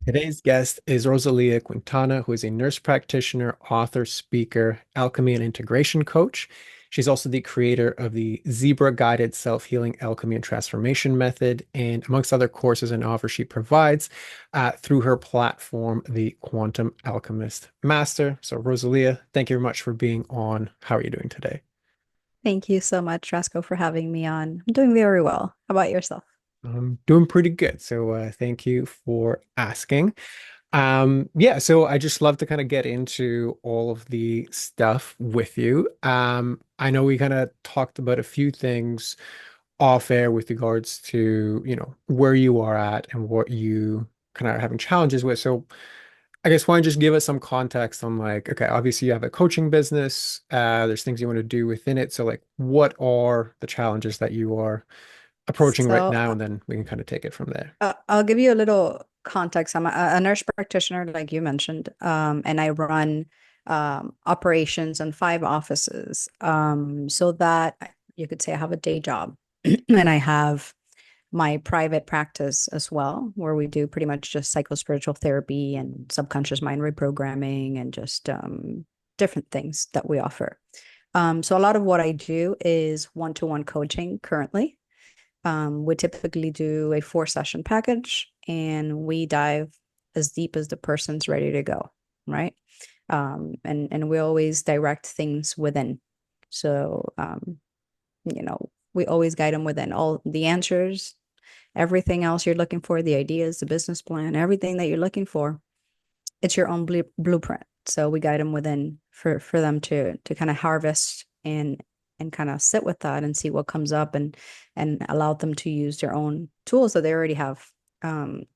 Today's guest is Rosalia Quintana, who is a nurse practitioner, author, speaker, alchemy and integration coach. She's also the creator of the Zebra Guided Self-Healing Alchemy and Transformation Method, and amongst other courses and offers she provides through her platform, the Quantum Alchemist Master. So, Rosalia, thank you very much for being on. How are you doing today? Thank you so much, Rasco, for having me on. I'm doing very well. How about yourself? I'm doing pretty good. So, thank you for asking. Yeah, so I just love to kind of get into all of the stuff with you. I know we kind of talked about a few things off air with regards to, where you are at and what you kind of having challenges with. So I guess why don't you just give us some context on like, okay, obviously you have a coaching business, there's things you want to do within it. So like what are the challenges that you are approaching right So now? And then we can kind of take it from there. I'll give you a little context. I'm a nurse practitioner, like you mentioned, and I run operations in 5 offices. So that you could say I have a day job, and I have my private practice as well, where we do pretty much just psychospiritual therapy and subconscious mind reprogramming and just different things that we offer. So a lot of what I do is one-to-one coaching currently. We typically do a 4 session package and we dive as deep as the person's ready to go, right? And we always direct things within. So, we always guide them within all the answers, everything else you're looking for, the ideas, the business plan, everything that you're looking for. It's your own blueprint. So we guide them within for them to kind of harvest and kind of sit with that and see what comes up and allow them to use their own tools that they already have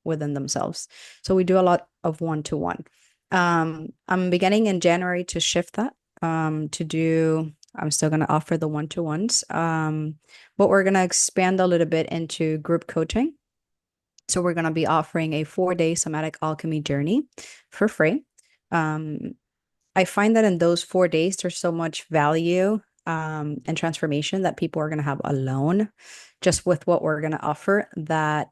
within themselves. So we do a lot of one-to-one. I'm beginning in January to shift that to do. I'm still going to offer the one-to-ones, but we're going to expand a little bit into group coaching. So we're going to be offering a 4-day somatic alchemy journey for free. Um, I find that in those 4 days, there's so much value and transformation that people are going to have alone, just with what we're going to offer, that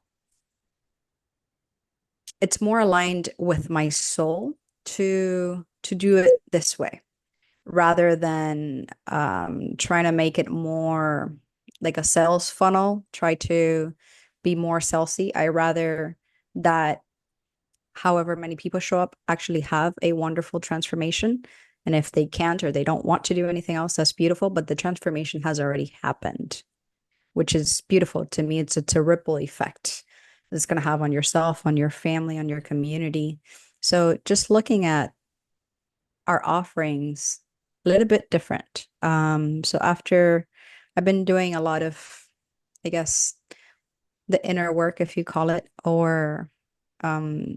it's more aligned with my soul to do it this way rather than trying to make it more like a sales funnel, try to be more salesy. I rather that however many people show up actually have a wonderful transformation. And if they can't or they don't want to do anything else, that's beautiful. But the transformation has already happened, which is beautiful to me. It's a ripple effect it's going to have on yourself, on your family, on your community. So just looking at our offerings a little bit different. So after I've been doing a lot of, I guess, the inner work, if you call it, or um,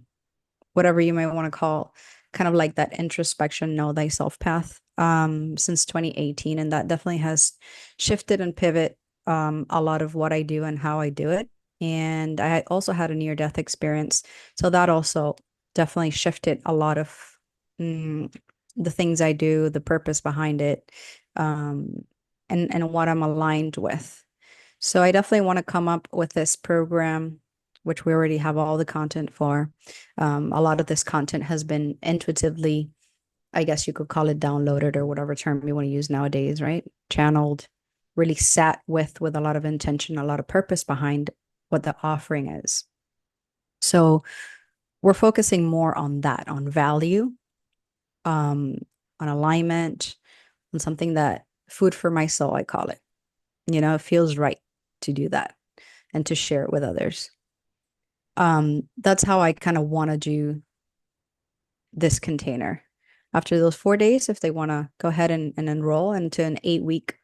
whatever you might want to call, kind of like that introspection, know thyself path, since 2018. And that definitely has shifted and pivot a lot of what I do and how I do it. And I also had a near death experience. So that also definitely shifted a lot of mm, the things I do, the purpose behind it, um, and what I'm aligned with. So I definitely want to come up with this program, which we already have all the content for. A lot of this content has been intuitively, I guess you could call it downloaded or whatever term you want to use nowadays, right? Channeled, really sat with a lot of intention, a lot of purpose behind what the offering is. So we're focusing more on that, on value, um, on alignment, on something that food for my soul, I call it. It feels right to do that and to share it with others. That's how I kind of want to do this container. After those 4 days, if they want to go ahead and enroll into an 8 week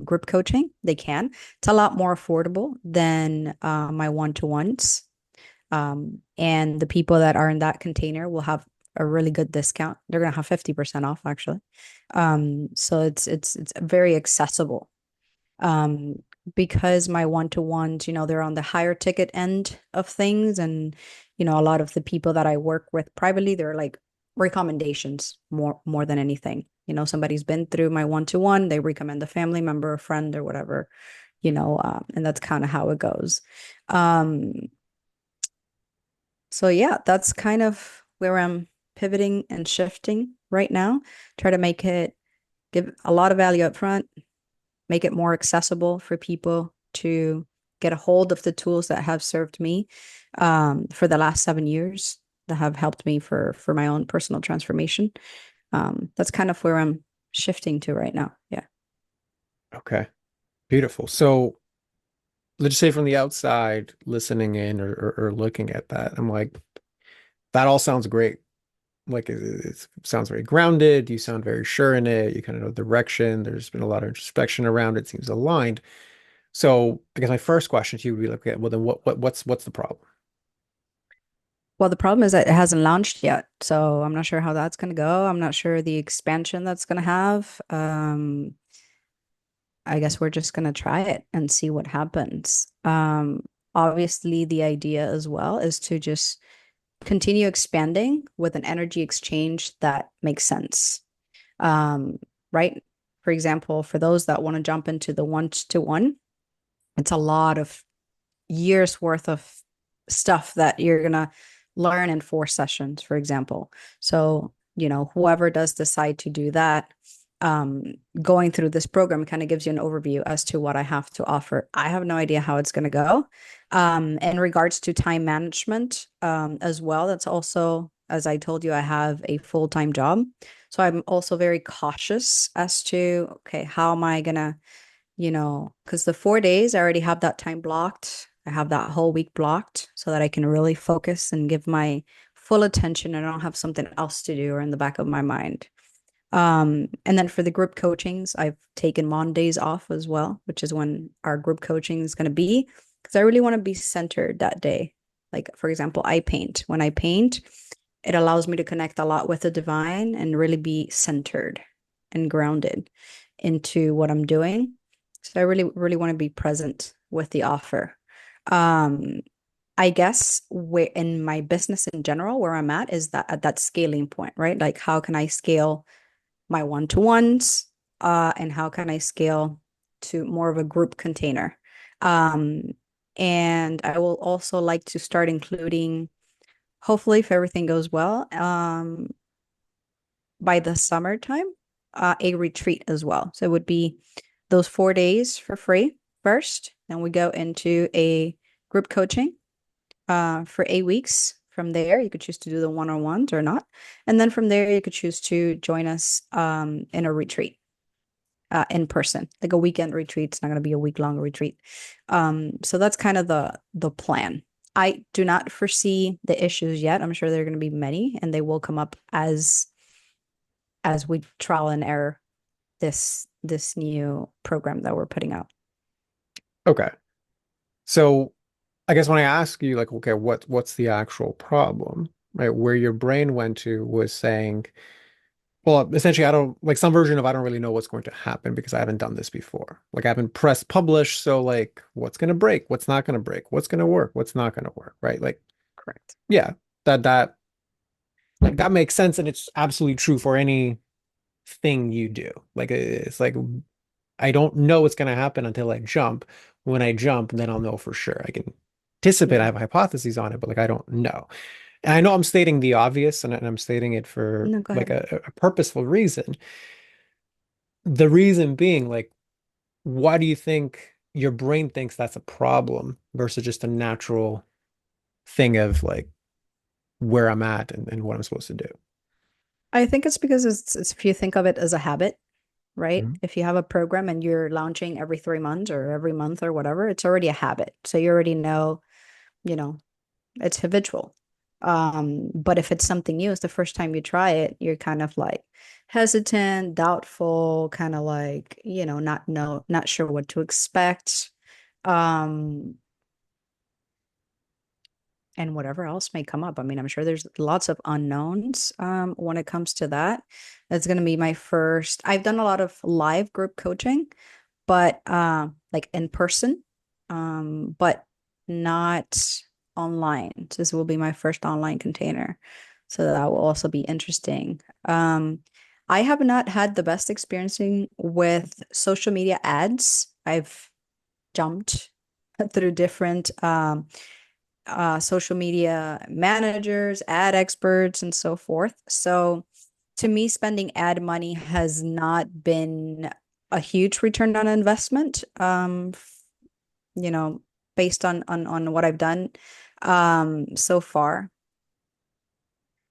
group coaching, they can. It's a lot more affordable than my one-to-ones. And the people that are in that container will have a really good discount. They're gonna have 50% off actually. So it's very accessible. Um, because my one-to-ones, they're on the higher ticket end of things, and a lot of the people that I work with privately, they're like recommendations more than anything. Somebody's been through my one-to-one, they recommend a family member, a friend, or whatever, and that's kind of how it goes. Um, So yeah, that's kind of where I'm pivoting and shifting right now. Try to make it give a lot of value up front, make it more accessible for people to get a hold of the tools that have served me for the last 7 years that have helped me for my own personal transformation. That's kind of where I'm shifting to right now. Yeah. Okay, beautiful. So let's just say from the outside, listening in or looking at that, I'm like, that all sounds great. Like it sounds very grounded. You sound very sure in it. You kind of know direction. There's been a lot of introspection around it. Seems aligned. So I guess my first question to you would be like, okay, well then what's the problem? Well, the problem is that it hasn't launched yet. So I'm not sure how that's going to go. I'm not sure the expansion that's going to have. I guess we're just going to try it and see what happens. Obviously, the idea as well is to just continue expanding with an energy exchange that makes sense. Um, right? For example, for those that want to jump into the one-to-one, it's a lot of years worth of stuff that you're gonna learn in 4 sessions, for example. So, whoever does decide to do that, um, going through this program kind of gives you an overview as to what I have to offer. I have no idea how it's going to go. In regards to time management, as well, that's also, as I told you, I have a full-time job. So I'm also very cautious as to, okay, how am I gonna because the 4 days I already have that time blocked. I have that whole week blocked so that I can really focus and give my full attention and I don't have something else to do or in the back of my mind. And then for the group coachings, I've taken Mondays off as well, which is when our group coaching is going to be, because I really want to be centered that day. Like, for example, I paint. When I paint, it allows me to connect a lot with the divine and really be centered and grounded into what I'm doing. So I really, really want to be present with the offer. Um, I guess where in my business in general, where I'm at is that at that scaling point, right? Like how can I scale my one-to-ones, and how can I scale to more of a group container? Um, and I will also like to start including, hopefully, if everything goes well, by the summertime, a retreat as well. So it would be those 4 days for free first. Then we go into a group coaching for 8 weeks. From there, you could choose to do the one-on-ones or not. And then from there, you could choose to join us in a retreat in person, like a weekend retreat. It's not going to be a week-long retreat. So that's kind of the plan. I do not foresee the issues yet. I'm sure there are going to be many, and they will come up as we trial and error this new program that we're putting out. Okay. So I guess when I ask you like, okay, what's the actual problem, right? Where your brain went to was saying, well, essentially, I don't like some version of I don't really know what's going to happen because I haven't done this before. Like I haven't pressed publish, so like what's going to break? What's not going to break? What's going to work? What's not going to work, right? Like Correct. yeah, that like that makes sense and it's absolutely true for any thing you do. Like it's like I don't know what's going to happen until I jump. When I jump, then I'll know for sure. I can anticipate, I Yeah. have hypotheses on it, but like I don't know. And I know I'm stating the obvious and I'm stating it for No, go like ahead. a purposeful reason. The reason being, like, why do you think your brain thinks that's a problem versus just a natural thing of like where I'm at and what I'm supposed to do? I think it's because it's if you think of it as a habit, right? Mhm. If you have a program and you're launching every 3 months or every month or whatever, it's already a habit. So you already know, you know, it's habitual. But if it's something new, it's the first time you try it, you're kind of like hesitant, doubtful, kind of like, not sure what to expect. Um, and whatever else may come up. I mean, I'm sure there's lots of unknowns when it comes to that. That's going to be my first. I've done a lot of live group coaching, but like in person, but not online. This will be my first online container. So that will also be interesting. I have not had the best experiencing with social media ads. I've jumped through different social media managers, ad experts, and so forth. So to me, spending ad money has not been a huge return on investment. You know, based on what I've done so far.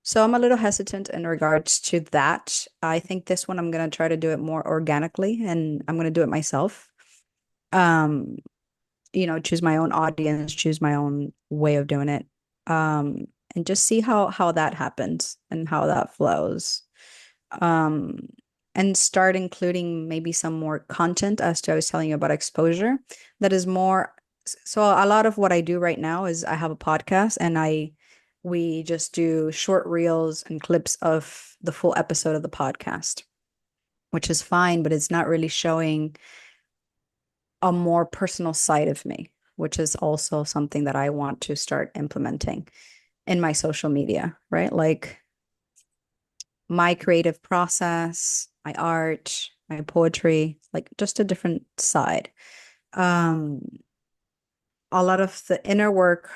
So I'm a little hesitant in regards to that. I think this one I'm gonna try to do it more organically and I'm gonna do it myself. Um, choose my own audience, choose my own way of doing it. And just see how that happens and how that flows. Um, and start including maybe some more content as to I was telling you about exposure that is more so a lot of what I do right now is I have a podcast and I we just do short reels and clips of the full episode of the podcast, which is fine, but it's not really showing a more personal side of me, which is also something that I want to start implementing in my social media, right? Like my creative process, my art, my poetry, like just a different side. Um, a lot of the inner work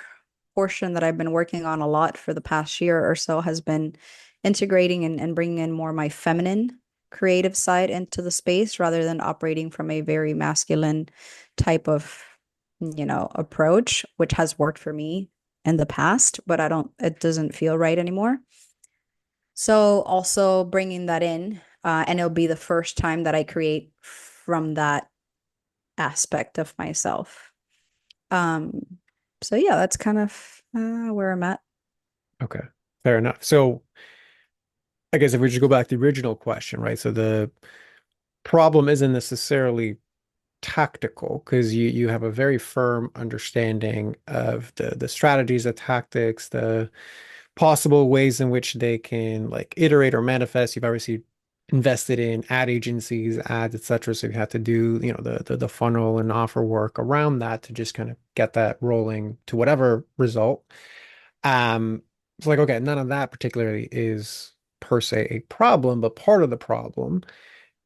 portion that I've been working on a lot for the past year or so has been integrating and bringing in more my feminine creative side into the space rather than operating from a very masculine type of, approach, which has worked for me in the past, but it doesn't feel right anymore. So also bringing that in, and it'll be the first time that I create from that aspect of myself. Um, so yeah, that's kind of where I'm at. Okay, fair enough. So I guess if we just go back to the original question, right? So the problem isn't necessarily tactical because you have a very firm understanding of the strategies, the tactics, the possible ways in which they can like iterate or manifest. You've obviously invested in ad agencies, ads, etc. So you have to do, the funnel and offer work around that to just kind of get that rolling to whatever result. It's like, okay, none of that particularly is per se a problem, but part of the problem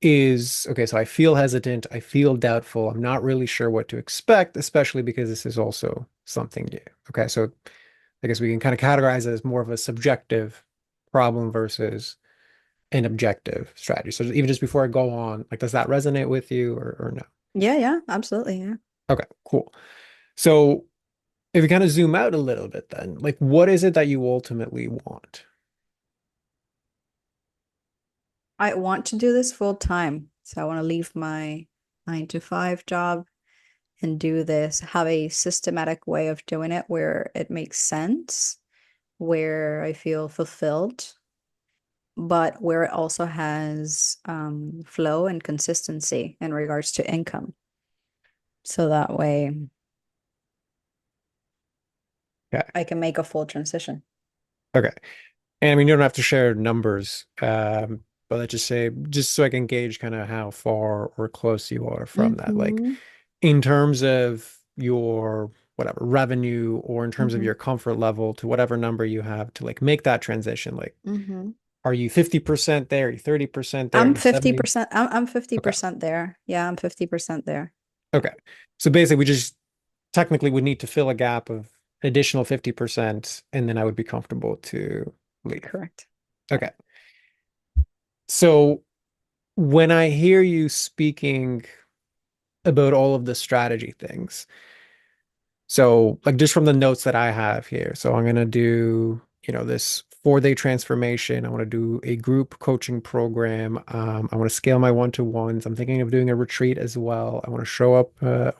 is okay, so I feel hesitant, I feel doubtful, I'm not really sure what to expect, especially because this is also something new. Okay, so I guess we can kind of categorize it as more of a subjective problem versus an objective strategy. So even just before I go on, like, does that resonate with you or no? Yeah, yeah, absolutely. Yeah. Okay, cool. So if we kind of zoom out a little bit, then, like, what is it that you ultimately want? I want to do this full time. So I want to leave my 9 to 5 job and do this, have a systematic way of doing it where it makes sense, where I feel fulfilled, but where it also has flow and consistency in regards to income. So that way Okay. I can make a full transition. Okay. And I mean, you don't have to share numbers, but let's just say, just so I can gauge kind of how far or close you are from that. Like, Mm-hmm. in terms of your whatever revenue or in terms of Mm-hmm. your comfort level to whatever number you have to like make that transition, like, Mm-hmm. are you 50% there? Are you 30% there? Are I'm you 70? 50%. I'm Okay. 50% there. Yeah, I'm 50% there. Okay. So basically, we just technically would need to fill a gap of additional 50%, and then I would be comfortable to leave. Correct. Yeah. Okay. So when I hear you speaking about all of the strategy things, so like just from the notes that I have here, so I'm gonna do, this 4-day transformation. I want to do a group coaching program. I want to scale my one-to-ones. I'm thinking of doing a retreat as well. I want to show up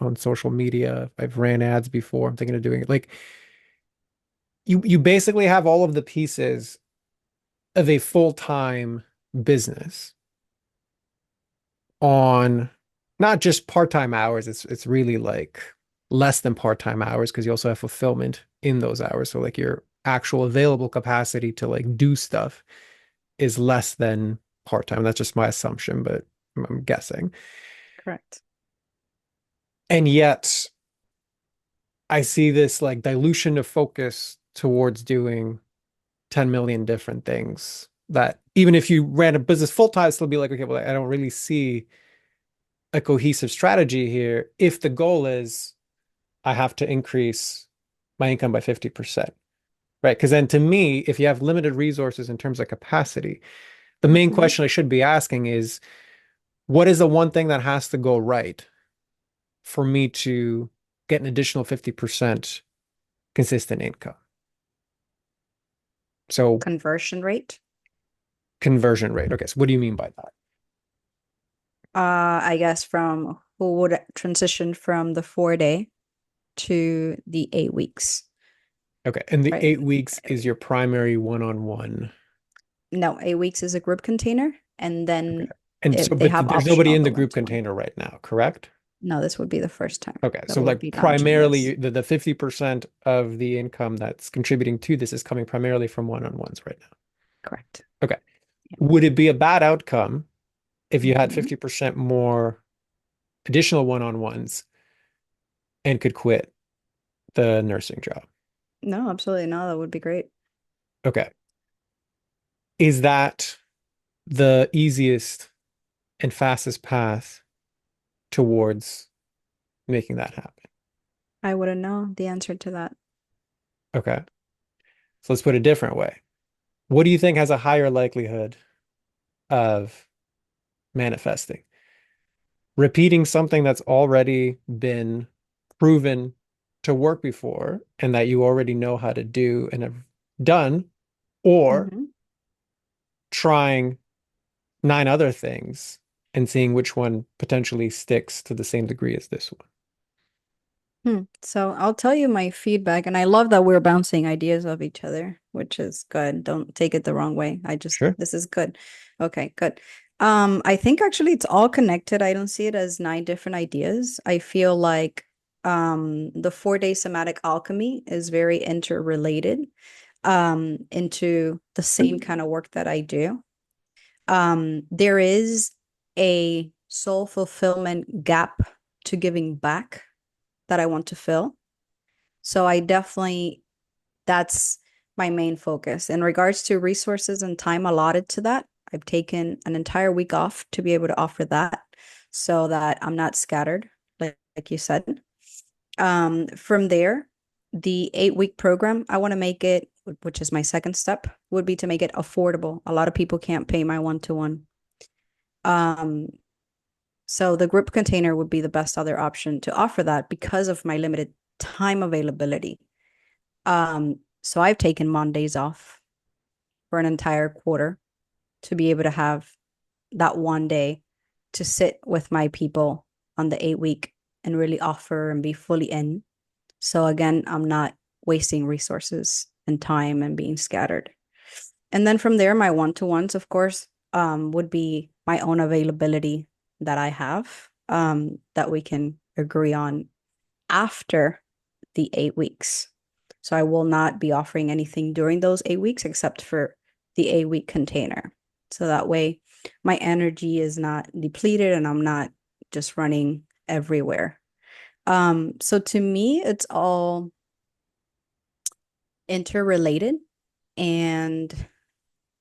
on social media. I've ran ads before. I'm thinking of doing it. Like you basically have all of the pieces of a full-time business on not just part-time hours. It's really like less than part-time hours because you also have fulfillment in those hours. So like your actual available capacity to like do stuff is less than part-time. That's just my assumption, but I'm guessing. Correct. And yet I see this like dilution of focus towards doing 10 million different things that even if you ran a business full-time, it'll still be like, okay, well, I don't really see a cohesive strategy here if the goal is I have to increase my income by 50%, right? Because then to me, if you have limited resources in terms of capacity, the main Hmm. question I should be asking is, what is the one thing that has to go right for me to get an additional 50% consistent income? So Conversion rate. conversion rate. Okay, so what do you mean by that? I guess from who would transition from the 4 day to the 8 weeks, Okay, and the right? 8 weeks is your primary one-on-one. No, 8 weeks is a group container, and Okay. then And so, if they but have there's nobody optional in the the one group to one. container right now, correct? No, this would be the first time Okay, that so would like be launching primarily this. the 50% of the income that's contributing to this is coming primarily from one-on-ones right now. Correct. Okay. Yeah. Would it be a bad outcome if you had Hmm. 50% more additional one-on-ones and could quit the nursing job? No, absolutely not. That would be great. Okay. Is that the easiest and fastest path towards making that happen? I wouldn't know the answer to that. Okay. So let's put it a different way. What do you think has a higher likelihood of manifesting? Repeating something that's already been proven to work before and that you already know how to do and have done, or Hmm. trying nine other things and seeing which one potentially sticks to the same degree as this one. So I'll tell you my feedback, and I love that we're bouncing ideas off each other, which is good. Don't take it the wrong way. Sure. This is good. Okay, good. I think actually it's all connected. I don't see it as nine different ideas. I feel like the 4 day somatic alchemy is very interrelated into the same kind of work that I do. There is a soul fulfillment gap to giving back that I want to fill. So I definitely, that's my main focus. In regards to resources and time allotted to that, I've taken an entire week off to be able to offer that so that I'm not scattered, like you said. From there, the 8 week program, I want to make it, which is my second step, would be to make it affordable. A lot of people can't pay my one-to-one. Um, so the group container would be the best other option to offer that because of my limited time availability. So I've taken Mondays off for an entire quarter to be able to have that one day to sit with my people on the 8 week and really offer and be fully in. So again, I'm not wasting resources and time and being scattered. And then from there, my one-to-ones, of course, would be my own availability that I have, that we can agree on after the 8 weeks. So I will not be offering anything during those 8 weeks except for the 8 week container. So that way my energy is not depleted and I'm not just running everywhere. So to me, it's all interrelated and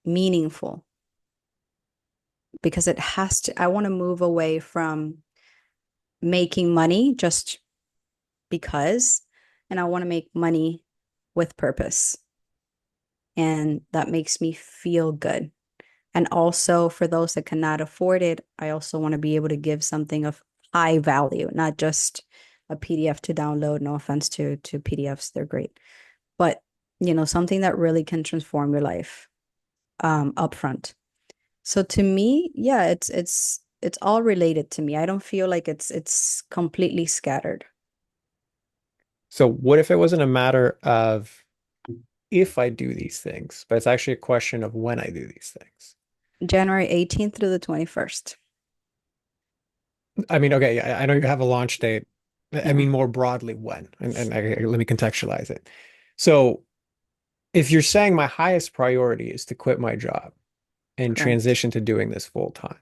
meaningful because it has to, I want to move away from making money just because, and I want to make money with purpose. And that makes me feel good. And also for those that cannot afford it, I also want to be able to give something of high value, not just a PDF to download. No offense to PDFs, they're great. But something that really can transform your life upfront. So to me, yeah, it's all related to me. I don't feel like it's completely scattered. So what if it wasn't a matter of if I do these things, but it's actually a question of when I do these things? January 18th through the 21st. I mean, okay, I know you have a launch date. I Yeah, mean more broadly when, let me contextualize it. So if you're saying my highest priority is to quit my job and correct. transition to doing this full time,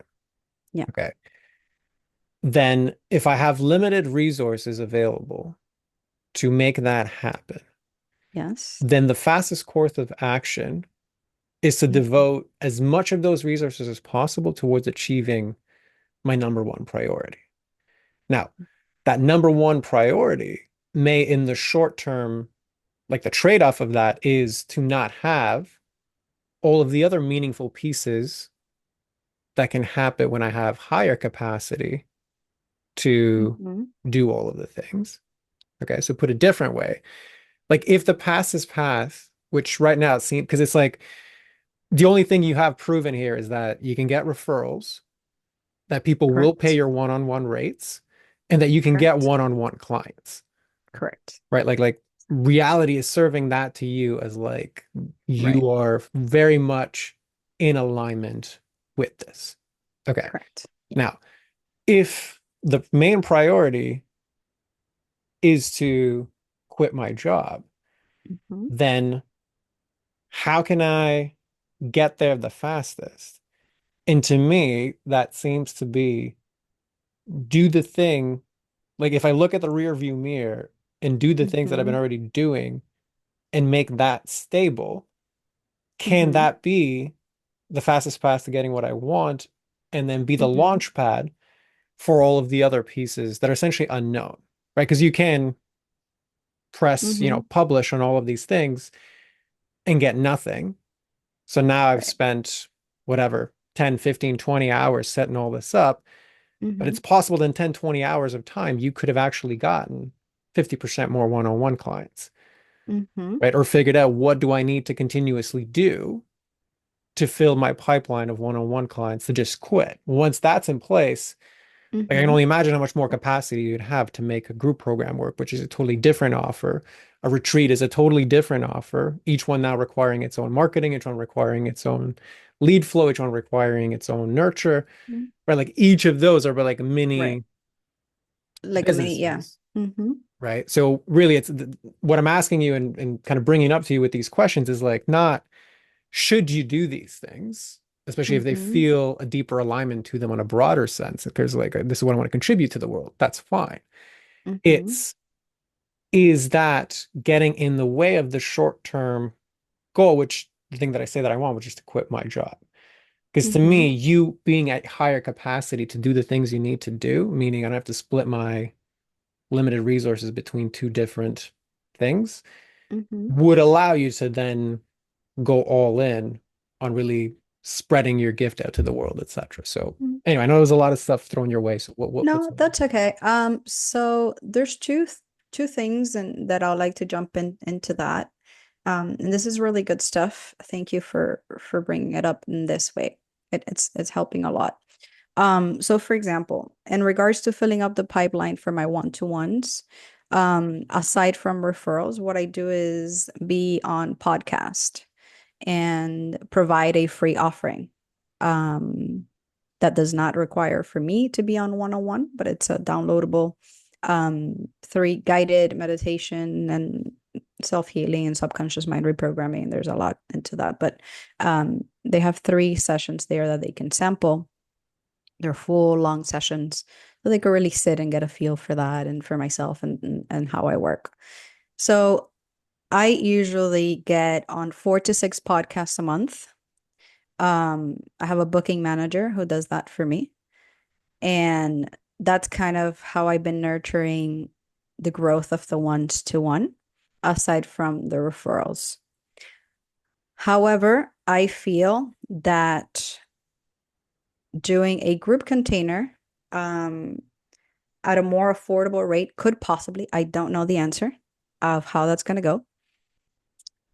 Yeah. okay, then if I have limited resources available to make that happen, Yes. then the fastest course of action is to Mhm. devote as much of those resources as possible towards achieving my number one priority. Now, that number one priority may, in the short term, like the trade-off of that is to not have all of the other meaningful pieces that can happen when I have higher capacity to Mm-hmm. do all of the things. Okay, so put a different way, like if the past is past, which right now it seems, because it's like the only thing you have proven here is that you can get referrals, that people will pay Correct. your one-on-one rates, and that you can get Correct. one-on-one clients, Correct. right? Like reality is serving that to you as like Right. you are very much in alignment with this. Okay. Correct. Yeah. Now, if the main priority is to quit my job, Mm-hmm. then how can I get there the fastest? And to me, that seems to be do the thing. Like if I look at the rear view mirror and do the things that I've been Mm-hmm. already doing and make that stable, can Mm-hmm. that be the fastest path to getting what I want and then be the Mm-hmm. launch pad for all of the other pieces that are essentially unknown, right? Because you can press, Mm-hmm. publish on all of these things and get nothing. So now I've Right. spent whatever, 10, 15, 20 hours setting all this up. But Mm-hmm. it's possible that in 10, 20 hours of time, you could have actually gotten 50% more one-on-one clients, Mm-hmm. right? Or figured out what do I need to continuously do to fill my pipeline of one-on-one clients to just quit. Once that's in place, like I can Mm-hmm. only imagine how much more capacity you'd have to make a group program work, which is a totally different offer. A retreat is a totally different offer. Each one now requiring its own marketing, each one requiring its own lead flow, each one requiring its own nurture, right? Like each of those are like Right. mini Like a mini, yeah. businesses, Mm-hmm. right? So really, what I'm asking you and kind of bringing up to you with these questions is like not should you do these things, especially if they Mm-hmm. feel a deeper alignment to them on a broader sense. If there's like this is what I want to contribute to the world, that's fine. Mm-hmm. It's is that getting in the way of the short term goal, which the thing that I say that I want, which is to quit my job. Because to Mm-hmm. me, you being at higher capacity to do the things you need to do, meaning I don't have to split my limited resources between two different things, Mm-hmm. would allow you to then go all in on really spreading your gift out to the world, etc. So anyway, I know there's a lot of stuff thrown your way. So what's No, that's okay. So there's two things and that I'd like to jump into that. And this is really good stuff. Thank you for bringing it up in this way. It's helping a lot. So for example, in regards to filling up the pipeline for my one-to-ones, aside from referrals, what I do is be on podcast and provide a free offering. Um, that does not require for me to be on one-on-one, but it's a downloadable three guided meditation and self-healing and subconscious mind reprogramming. There's a lot into that, but they have three sessions there that they can sample. They're full long sessions, so they can really sit and get a feel for that and for myself and how I work. So I usually get on 4 to 6 podcasts a month. I have a booking manager who does that for me. And that's kind of how I've been nurturing the growth of the one-to-one, aside from the referrals. However, I feel that doing a group container um, at a more affordable rate could possibly, I don't know the answer of how that's going to go,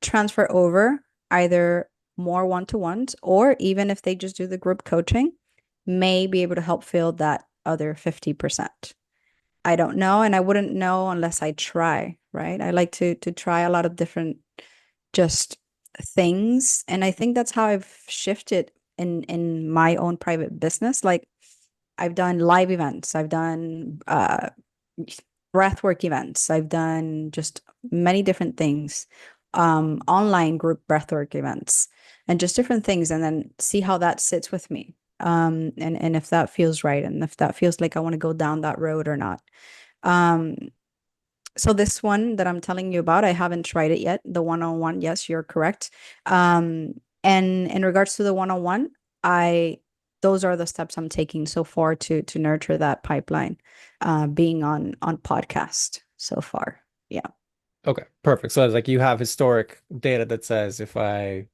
transfer over either more one-to-ones or even if they just do the group coaching, may be able to help fill that other 50%. I don't know, and I wouldn't know unless I try, right? I like to try a lot of different just things, and I think that's how I've shifted in my own private business. Like I've done live events, I've done breathwork events, I've done just many different things, online group breathwork events, and just different things, and then see how that sits with me. And if that feels right, and if that feels like I want to go down that road or not. Um, so this one that I'm telling you about, I haven't tried it yet. The one-on-one, yes, you're correct. And in regards to the one-on-one, I those are the steps I'm taking so far to nurture that pipeline, being on podcast so far. Yeah. Okay, perfect. So it's like you have historic data that says if I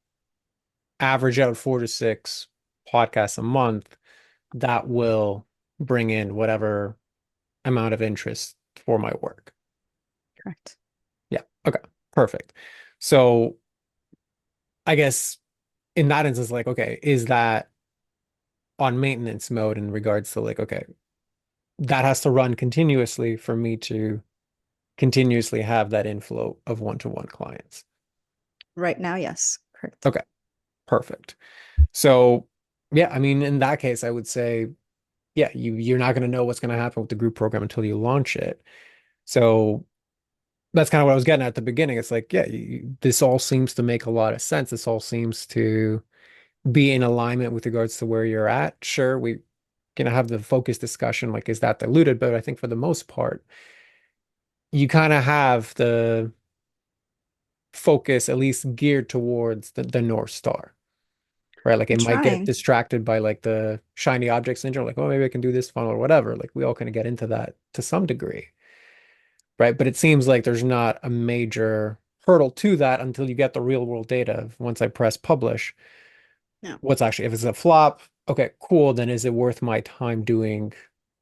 average out 4 to 6 podcasts a month, that will bring in whatever amount of interest for my work. Correct. Yeah. Okay. Perfect. So I guess in that instance, like, okay, is that on maintenance mode in regards to like, okay, that has to run continuously for me to continuously have that inflow of one-to-one clients. Right now, yes, correct. Okay. Perfect. So yeah, I mean, in that case, I would say, yeah, you're not going to know what's going to happen with the group program until you launch it. So that's kind of what I was getting at the beginning. It's like, yeah, this all seems to make a lot of sense. This all seems to be in alignment with regards to where you're at. Sure, we can have the focus discussion, like, is that diluted? But I think for the most part, you kind of have the focus at least geared towards the North Star, right? Like I'm it might get trying. distracted by like the shiny object syndrome, like, oh, maybe I can do this funnel or whatever. Like we all kind of get into that to some degree, right? But it seems like there's not a major hurdle to that until you get the real world data of once I press publish, No, what's actually, if it's a flop, okay, cool, then is it worth my time doing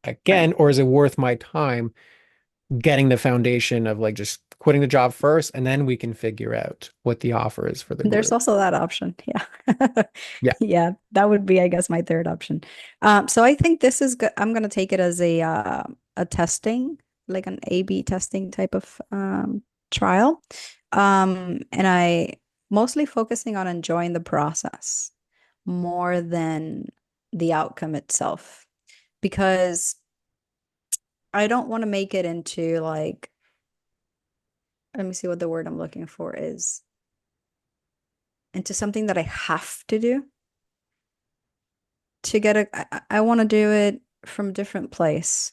right. again, or is it worth my time getting the foundation of like just quitting the job first and then we can figure out what the offer is for the There's group. also that option. Yeah. Yeah, Yeah, that would be, I guess, my third option. So I think this is good. I'm gonna take it as a testing, like an A/B testing type of trial. And I mostly focusing on enjoying the process more than the outcome itself because I don't want to make it into like, let me see what the word I'm looking for is, into something that I have to do to get I want to do it from a different place.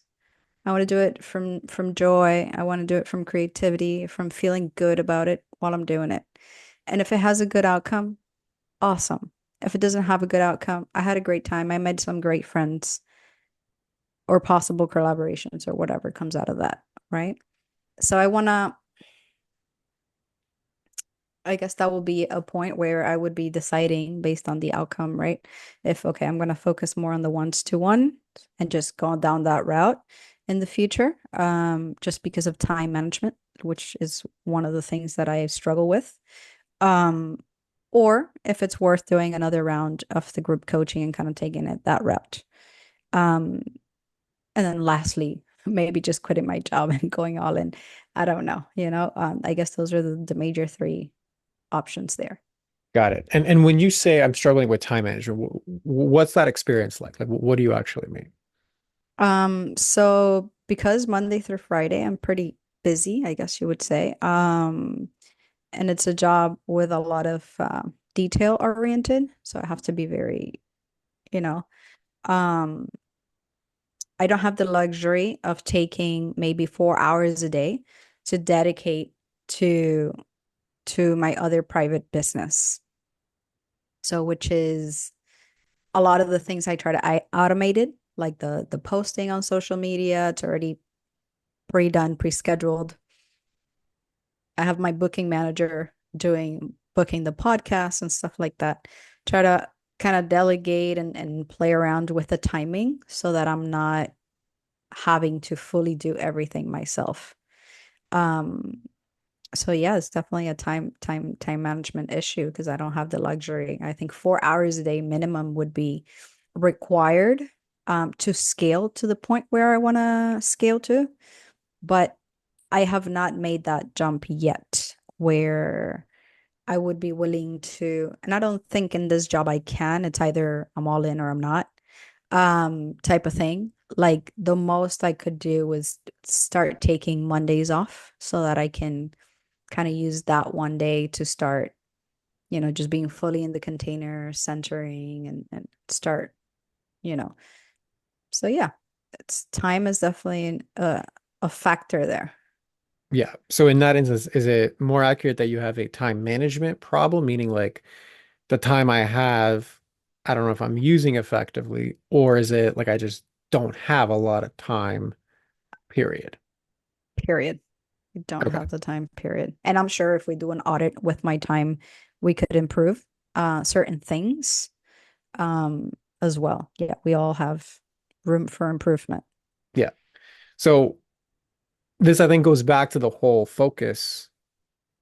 I want to do it from joy. I want to do it from creativity, from feeling good about it while I'm doing it. And if it has a good outcome, awesome. If it doesn't have a good outcome, I had a great time. I made some great friends or possible collaborations or whatever comes out of that, right? So I want to, I guess that will be a point where I would be deciding based on the outcome, right? If, okay, I'm going to focus more on the ones to one and just go down that route in the future, just because of time management, which is one of the things that I struggle with. Um, or if it's worth doing another round of the group coaching and kind of taking it that route. Um, and then lastly, maybe just quitting my job and going all in. I don't know, I guess those are the major three options there. got it. And when you say I'm struggling with time management, what's that experience like? Like what do you actually mean? So because Monday through Friday, I'm pretty busy, I guess you would say. And it's a job with a lot of detail oriented, so I have to be very, you know, um, I don't have the luxury of taking maybe 4 hours a day to dedicate to my other private business. So which is a lot of the things I try to I automated, like the posting on social media. It's already pre-done, pre-scheduled. I have my booking manager doing booking the podcast and stuff like that. Try to kind of delegate and play around with the timing so that I'm not having to fully do everything myself. Um, so yeah, it's definitely a time management issue because I don't have the luxury. I think 4 hours a day minimum would be required to scale to the point where I want to scale to, but I have not made that jump yet where I would be willing to, and I don't think in this job I can. It's either I'm all in or I'm not, type of thing. Like the most I could do was start taking Mondays off so that I can kind of use that one day to start, just being fully in the container, centering and start, you know. So yeah, it's time is definitely a factor there. Yeah. So in that instance, is it more accurate that you have a time management problem, meaning like the time I have, I don't know if I'm using effectively, or is it like I just don't have a lot of time, period? Period. We don't Okay. have the time period. And I'm sure if we do an audit with my time, we could improve certain things um, as well. Yeah, we all have room for improvement. Yeah. So this I think goes back to the whole focus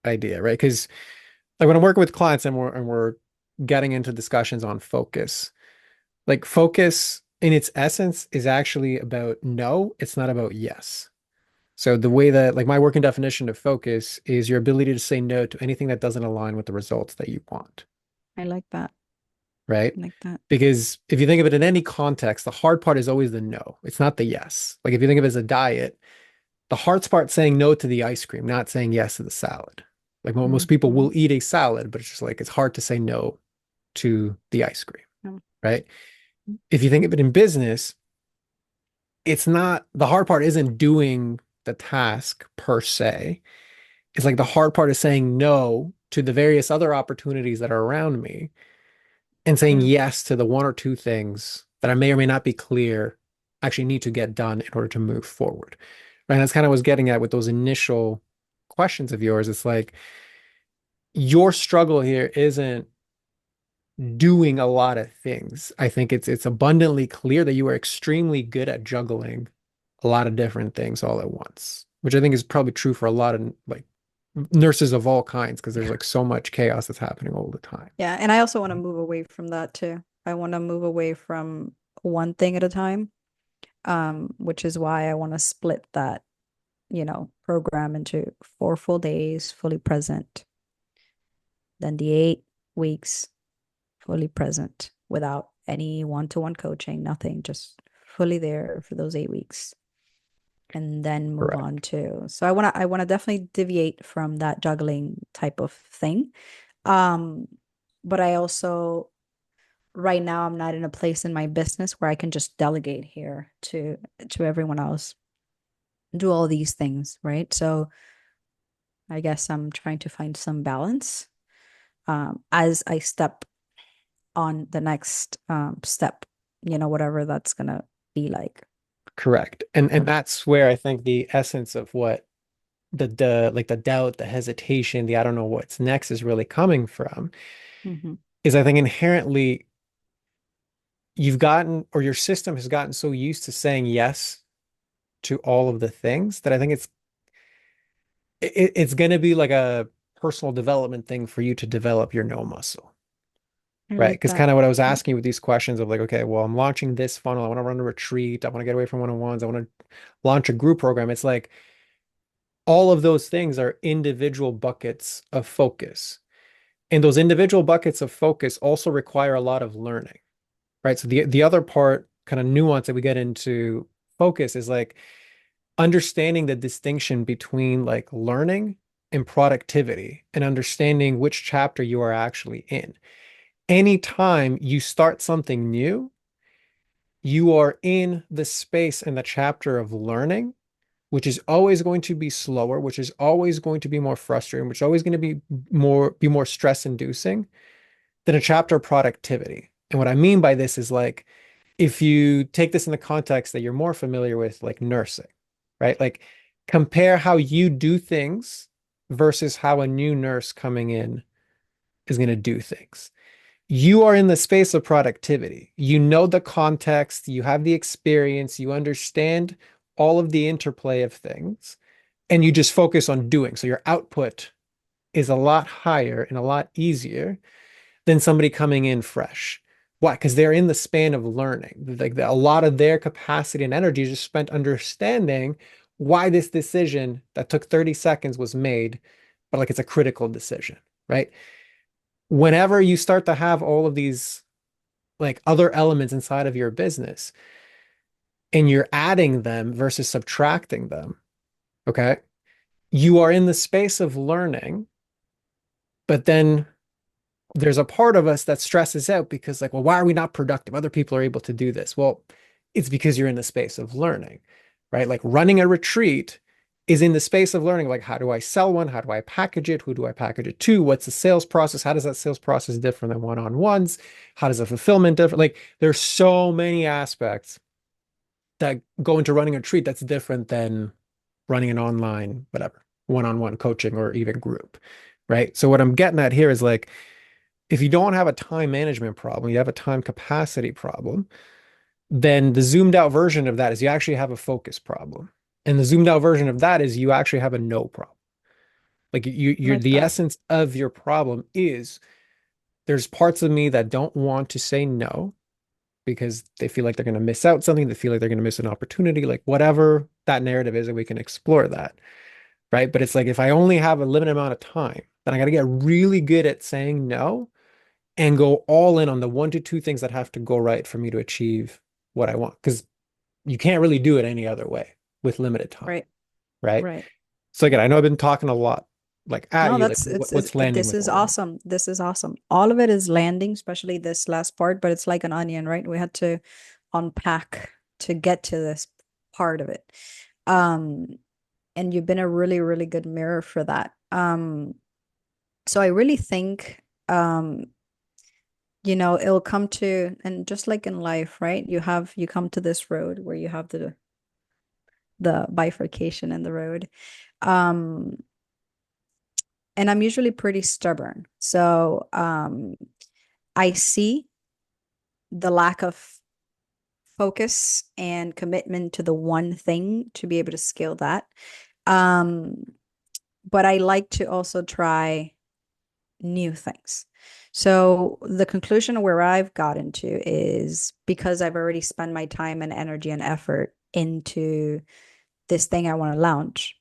idea, right? Because like when I'm working with clients and we're getting into discussions on focus, like focus in its essence is actually about no, it's not about yes. So the way that like my working definition of focus is your ability to say no to anything that doesn't align with the results that you want, I like that. right? I like that. Because if you think of it in any context, the hard part is always the no. It's not the yes. Like if you think of it as a diet, the hardest part saying no to the ice cream, not saying yes to the salad. Like most people Mhm. will eat a salad, but it's just like it's hard to say no to the ice cream, Um, right? If you think of it in business, it's not the hard part isn't doing the task per se. It's like the hard part is saying no to the various other opportunities that are around me and saying Yeah. yes to the one or two things that I may or may not be clear actually need to get done in order to move forward. Right. And that's kind of what I was getting at with those initial questions of yours. It's like your struggle here isn't doing a lot of things. I think it's abundantly clear that you are extremely good at juggling a lot of different things all at once, which I think is probably true for a lot of like nurses of all kinds because there's like so much chaos that's happening all the time. Yeah, and I also want to move away from that too. I want to move away from one thing at a time, which is why I want to split that, program into 4 full days, fully present, then the 8 weeks fully present without any one-to-one coaching, nothing, just fully there for those 8 weeks, and then move on Correct. to. So I want to definitely deviate from that juggling type of thing. Um, but I also right now I'm not in a place in my business where I can just delegate here to everyone else, do all these things, right? So I guess I'm trying to find some balance as I step on the next step, whatever that's gonna be like. Correct. And that's where I think the essence of what the like the doubt, the hesitation, the I don't know what's next is really coming from Hmm. is I think inherently you've gotten or your system has gotten so used to saying yes to all of the things that I think it's going to be like a personal development thing for you to develop your no muscle, I right? like Because that. kind of what I was Yeah. asking with these questions of like, okay, well, I'm launching this funnel. I want to run a retreat. I want to get away from one-on-ones. I want to launch a group program. It's like all of those things are individual buckets of focus. And those individual buckets of focus also require a lot of learning, right? So the other part, kind of nuance that we get into focus is like understanding the distinction between like learning and productivity and understanding which chapter you are actually in. Anytime you start something new, you are in the space and the chapter of learning, which is always going to be slower, which is always going to be more frustrating, which is always going to be more stress inducing than a chapter of productivity. And what I mean by this is like if you take this in the context that you're more familiar with, like nursing, right? Like compare how you do things versus how a new nurse coming in is going to do things. You are in the space of productivity. You know the context, you have the experience, you understand all of the interplay of things, and you just focus on doing. So your output is a lot higher and a lot easier than somebody coming in fresh. Why? Because they're in the span of learning. Like a lot of their capacity and energy is just spent understanding why this decision that took 30 seconds was made, but like it's a critical decision, right? Whenever you start to have all of these like other elements inside of your business and you're adding them versus subtracting them, okay? You are in the space of learning, but then there's a part of us that stresses out because like, well, why are we not productive? Other people are able to do this. Well, it's because you're in the space of learning, right? Like running a retreat is in the space of learning. Like, how do I sell one? How do I package it? Who do I package it to? What's the sales process? How does that sales process differ than one-on-ones? How does the fulfillment differ? Like, there's so many aspects that go into running a retreat that's different than running an online, whatever. one-on-one coaching or even group, right? So what I'm getting at here is like, if you don't have a time management problem, you have a time capacity problem, then the zoomed out version of that is you actually have a focus problem. And the zoomed out version of that is you actually have a no problem. Like I you're like the that. essence of your problem is there's parts of me that don't want to say no because they feel like they're going to miss out something, they feel like they're going to miss an opportunity, like whatever that narrative is, and we can explore that, right? But it's like if I only have a limited amount of time, then I got to get really good at saying no and go all in on the one to two things that have to go right for me to achieve what I want. Because you can't really do it any other way with limited time, Right. right? Right. So again, I know I've been talking a lot like at No, you, like that's what's landing this with is all of it. awesome. This is awesome. All of it is landing, especially this last part, but it's like an onion, right? We had to unpack to get to this part of it. Um, and you've been a really, really good mirror for that. So I really think it'll come to, and just like in life, right? You come to this road where you have the bifurcation in the road. Um, and I'm usually pretty stubborn. So I see the lack of focus and commitment to the one thing to be able to scale that. Um, but I like to also try new things. So the conclusion where I've gotten to is because I've already spent my time and energy and effort into this thing I want to launch,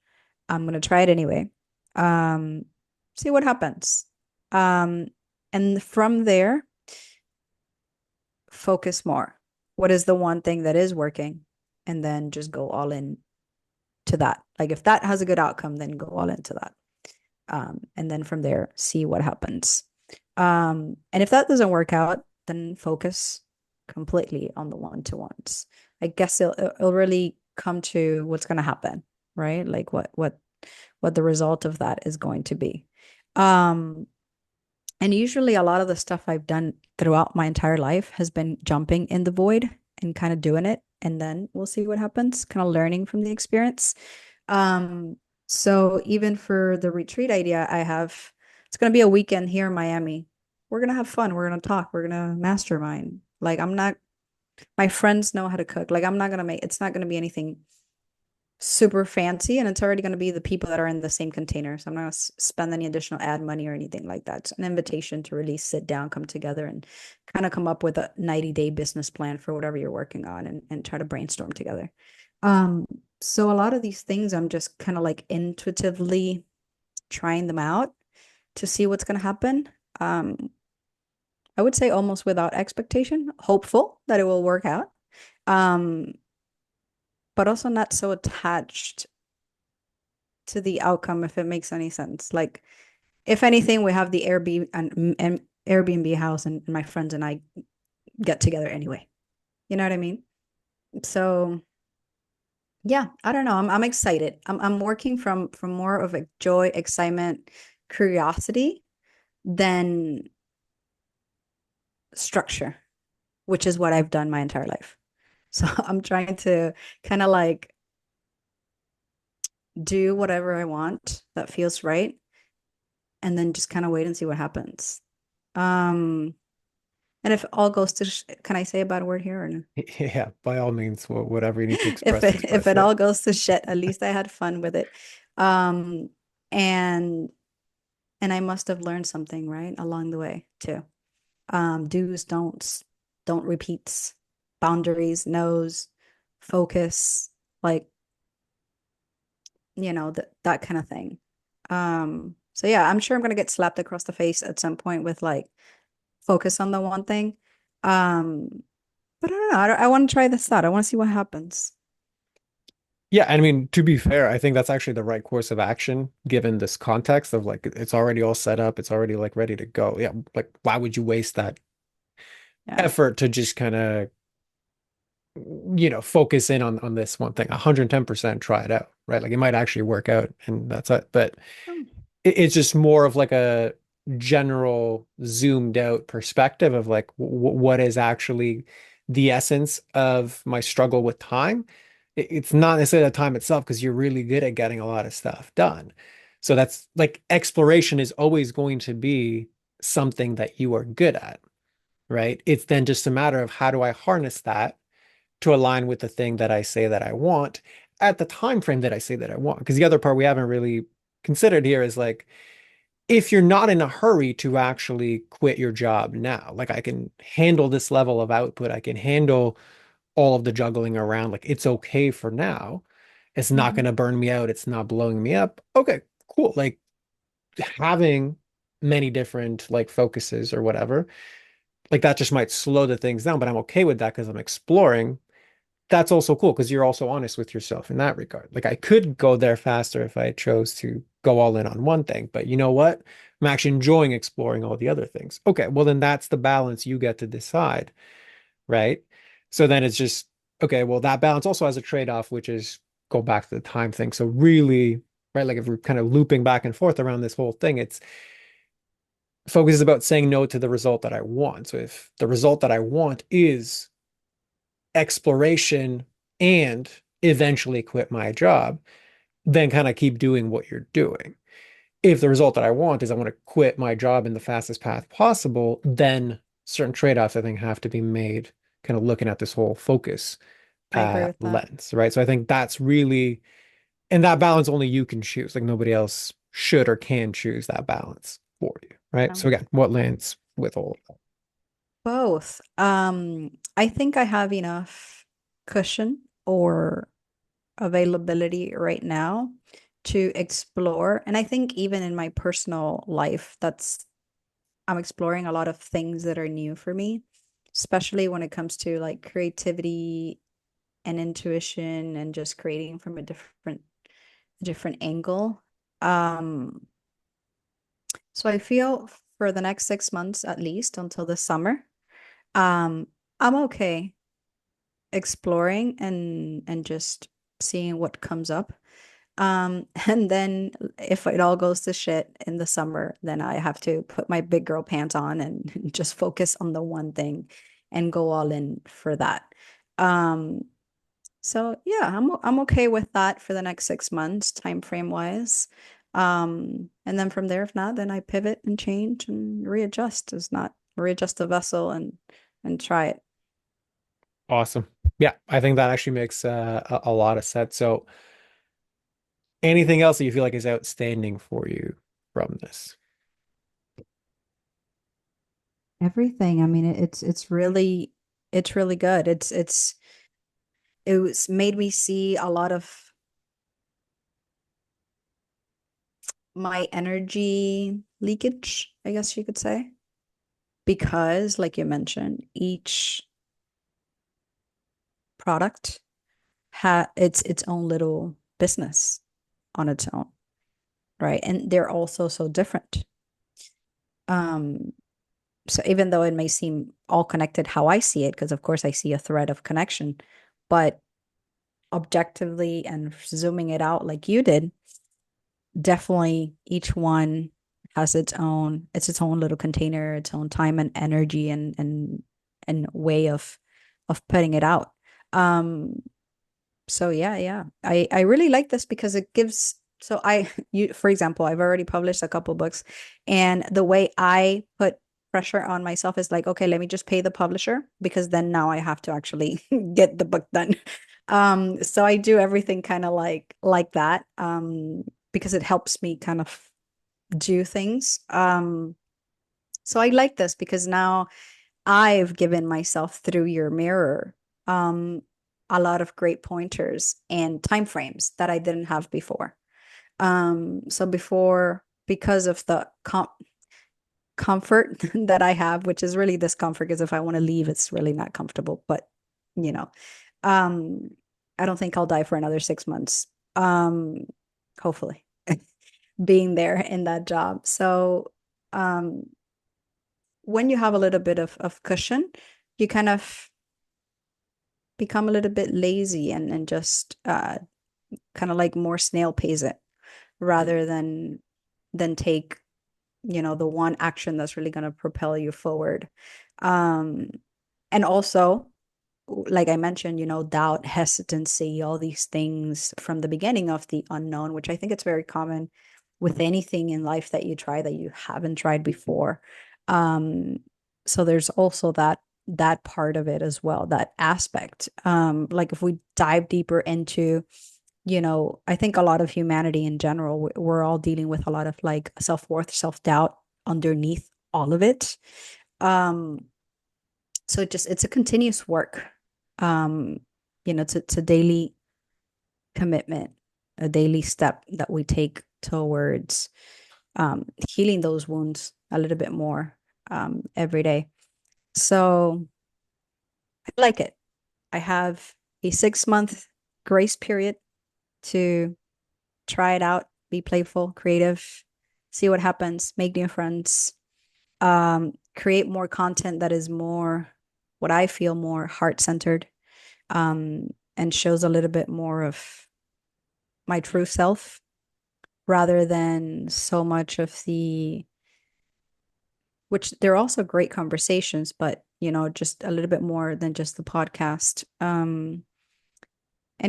I'm going to try it anyway. Um, See what happens. Um, and from there, focus more. What is the one thing that is working? And then just go all in to that. Like if that has a good outcome, then go all into that. And then from there, see what happens. And if that doesn't work out, then focus completely on the one-to-ones. I guess it'll really come to what's going to happen, right? Like what the result of that is going to be. Um, and usually a lot of the stuff I've done throughout my entire life has been jumping in the void and kind of doing it. And then we'll see what happens, kind of learning from the experience. Um, so even for the retreat idea, it's going to be a weekend here in Miami. We're going to have fun. We're going to talk. We're going to mastermind. Like my friends know how to cook. Like it's not going to be anything super fancy, and it's already going to be the people that are in the same container. So I'm not going to spend any additional ad money or anything like that. It's an invitation to really sit down, come together, and kind of come up with a 90-day business plan for whatever you're working on, and try to brainstorm together. Um, so a lot of these things I'm just kind of like intuitively trying them out to see what's going to happen. Um, I would say almost without expectation, hopeful that it will work out. Um, but also not so attached to the outcome if it makes any sense. Like, if anything, we have the and Airbnb house, and my friends and I get together anyway. You know what I mean? So yeah, I don't know. I'm excited. I'm working from more of a joy, excitement, curiosity than structure, which is what I've done my entire life. So I'm trying to kind of like do whatever I want that feels right, and then just kind of wait and see what happens. Um, and if all goes to can I say a bad word here or no? Yeah, by all means, whatever you need to If express, if express it it. all goes to shit, at least I had fun with it. Um, and and I must have learned something, right, along the way too. Do's, don'ts, don't repeats, boundaries, no's, focus, like that kind of thing. So yeah, I'm sure I'm gonna get slapped across the face at some point with like focus on the one thing. Um, but I don't know. I want to try this out. I want to see what happens. Yeah, I mean, to be fair, I think that's actually the right course of action given this context of like it's already all set up, it's already like ready to go. Yeah, like why would you waste that Yeah. effort to just kind of, focus in on this one thing? 110% try it out, right? Like it might actually work out and that's it. But Hmm. it's just more of like a general zoomed out perspective of like what is actually the essence of my struggle with time It's not necessarily the time itself because you're really good at getting a lot of stuff done. So that's like exploration is always going to be something that you are good at, right? It's then just a matter of how do I harness that to align with the thing that I say that I want at the time frame that I say that I want. Because the other part we haven't really considered here is like if you're not in a hurry to actually quit your job now, like I can handle this level of output, I can handle all of the juggling around, like it's okay for now. It's not Mhm. going to burn me out. It's not blowing me up. Okay, cool. Like having many different like focuses or whatever, like that just might slow the things down, but I'm okay with that because I'm exploring. That's also cool because you're also honest with yourself in that regard. Like I could go there faster if I chose to go all in on one thing, but you know what? I'm actually enjoying exploring all the other things. Okay, well then that's the balance you get to decide, right? So then it's just okay, well that balance also has a trade-off, which is go back to the time thing. So really, right, like if we're kind of looping back and forth around this whole thing, it's focus is about saying no to the result that I want. So if the result that I want is exploration and eventually quit my job, then kind of keep doing what you're doing. If the result that I want is I want to quit my job in the fastest path possible, then certain trade-offs I think have to be made, kind of looking at this whole focus I agree with that. lens, right? So I think that's really, and that balance only you can choose. Like nobody else should or can choose that balance for you, right? So again, what lands with all of that? Both. I think I have enough cushion or availability right now to explore. And I think even in my personal life, that's I'm exploring a lot of things that are new for me, especially when it comes to like creativity and intuition and just creating from a different angle. Um, so I feel for the next 6 months at least until the summer, um, I'm okay exploring and just seeing what comes up. And then if it all goes to shit in the summer, then I have to put my big girl pants on and just focus on the one thing and go all in for that. Um, so yeah, I'm okay with that for the next 6 months, time frame wise. And then from there, if not, then I pivot and change and readjust. Is not readjust the vessel and try it. Awesome. Yeah, I think that actually makes a lot of sense. So anything else that you feel like is outstanding for you from this? Everything. I mean, it's really good. It was made me see a lot of my energy leakage, I guess you could say, because like you mentioned, each product had its own little business on its own, right? And they're also so different. Um, so even though it may seem all connected how I see it, because of course I see a thread of connection, but objectively and zooming it out like you did, definitely each one has its own little container, its own time and energy and way of putting it out. Um, so yeah, yeah. I really like this because it gives so I you for example, I've already published a couple books and the way I put pressure on myself is like, okay, let me just pay the publisher because then now I have to actually get the book done. So I do everything kind of like that. Because it helps me kind of do things. So I like this because now I've given myself through your mirror um a lot of great pointers and time frames that I didn't have before. So before, because of the comfort that I have, which is really discomfort, because if I want to leave, it's really not comfortable. But you know, um, I don't think I'll die for another 6 months. Hopefully, being there in that job. So, um, when you have a little bit of cushion, you kind of become a little bit lazy and just kind of like more snail pace it rather than take the one action that's really going to propel you forward. Um, and also like I mentioned, doubt, hesitancy, all these things from the beginning of the unknown, which I think it's very common with anything in life that you try that you haven't tried before. Um, so there's also that part of it as well, that aspect. Like if we dive deeper into, I think a lot of humanity in general, we're all dealing with a lot of like self-worth, self-doubt underneath all of it. Um, so it's a continuous work. um it's a daily commitment, a daily step that we take towards healing those wounds a little bit more every day. So I like it. I have a 6 month grace period to try it out, be playful, creative, see what happens, make new friends, create more content that is more what I feel more heart centered, and shows a little bit more of my true self rather than so much of the, which they're also great conversations, but just a little bit more than just the podcast. And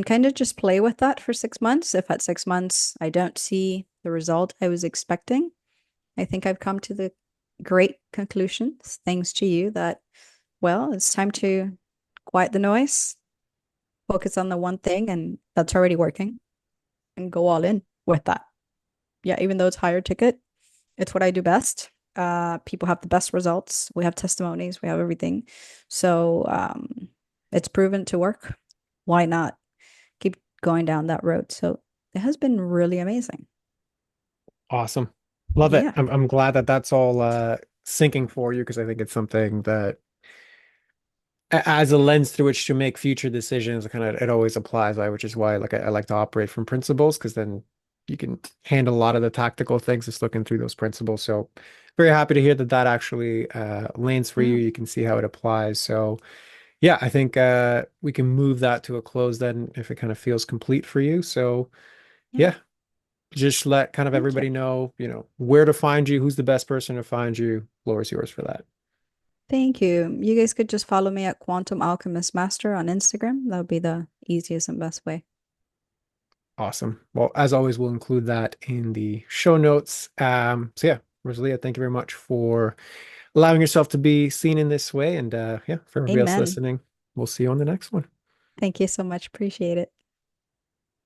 kind of just play with that for 6 months. If at 6 months I don't see the result I was expecting, I think I've come to the great conclusion, thanks to you, that, well, it's time to quiet the noise, focus on the one thing, and that's already working, and go all in with that. Yeah, even though it's higher ticket, it's what I do best. People have the best results. We have testimonies, we have everything. So it's proven to work. Why not keep going down that road? So it has been really amazing. Awesome. Love it. Yeah. I'm glad that that's all sinking for you because I think it's something that as a lens through which to make future decisions, kind of it always applies, right? Which is why like I like to operate from principles because then you can handle a lot of the tactical things just looking through those principles. So very happy to hear that that actually lands for you. Yeah. You can see how it applies. So yeah, I think we can move that to a close then if it kind of feels complete for you. So Yeah. yeah, just let kind of Thank you. everybody know, where to find you, who's the best person to find you. Floor is yours for that. Thank you. You guys could just follow me at Quantum Alchemist Master on Instagram. That would be the easiest and best way. Awesome. Well, as always, we'll include that in the show notes. So yeah, Rosalia, thank you very much for allowing yourself to be seen in this way. And yeah, for everybody else Amen. listening, we'll see you on the next one. Thank you so much. Appreciate it.